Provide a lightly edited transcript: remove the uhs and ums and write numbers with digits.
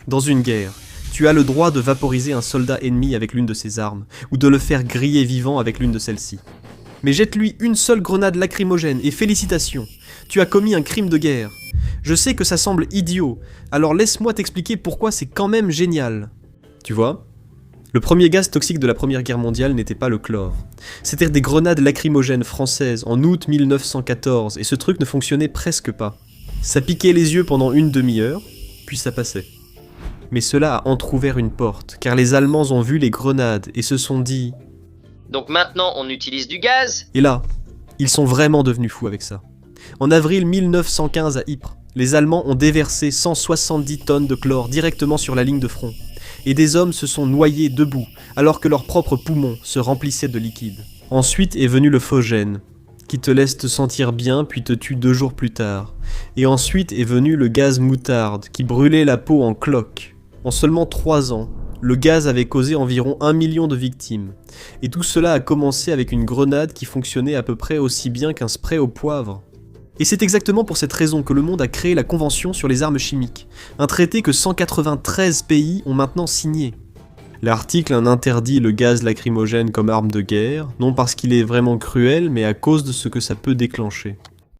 Dans une guerre, tu as le droit de vaporiser un soldat ennemi avec l'une de ses armes, ou de le faire griller vivant avec l'une de celles-ci. Mais jette-lui une seule grenade lacrymogène et félicitations, tu as commis un crime de guerre. Je sais que ça semble idiot, alors laisse-moi t'expliquer pourquoi c'est quand même génial. Tu vois ? Le premier gaz toxique de la Première Guerre mondiale n'était pas le chlore. C'était des grenades lacrymogènes françaises en août 1914, et ce truc ne fonctionnait presque pas. Ça piquait les yeux pendant une demi-heure, puis ça passait. Mais cela a entrouvert une porte, car les Allemands ont vu les grenades et se sont dit... Donc maintenant on utilise du gaz ? Et là, ils sont vraiment devenus fous avec ça. En avril 1915 à Ypres, les Allemands ont déversé 170 tonnes de chlore directement sur la ligne de front. Et des hommes se sont noyés debout, alors que leurs propres poumons se remplissaient de liquide. Ensuite est venu le phogène, qui te laisse te sentir bien puis te tue 2 jours plus tard. Et ensuite est venu le gaz moutarde, qui brûlait la peau en cloques. En seulement 3 ans, le gaz avait causé environ 1 million de victimes. Et tout cela a commencé avec une grenade qui fonctionnait à peu près aussi bien qu'un spray au poivre. Et c'est exactement pour cette raison que le monde a créé la Convention sur les armes chimiques, un traité que 193 pays ont maintenant signé. L'article interdit le gaz lacrymogène comme arme de guerre, non parce qu'il est vraiment cruel, mais à cause de ce que ça peut déclencher.